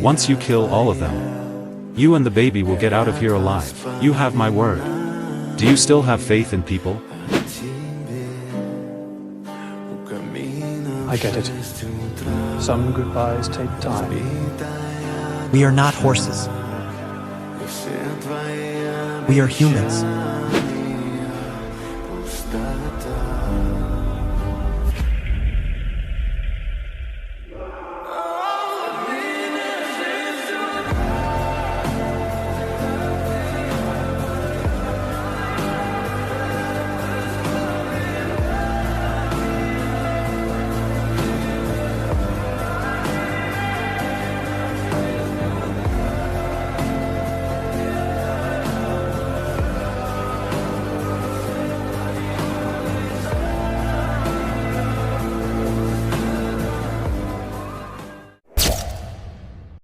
Once you kill all of them, you and the baby will get out of here alive. You have my word. Do you still have faith in people? I get it. Some goodbyes take time. We are not horses. We are humans.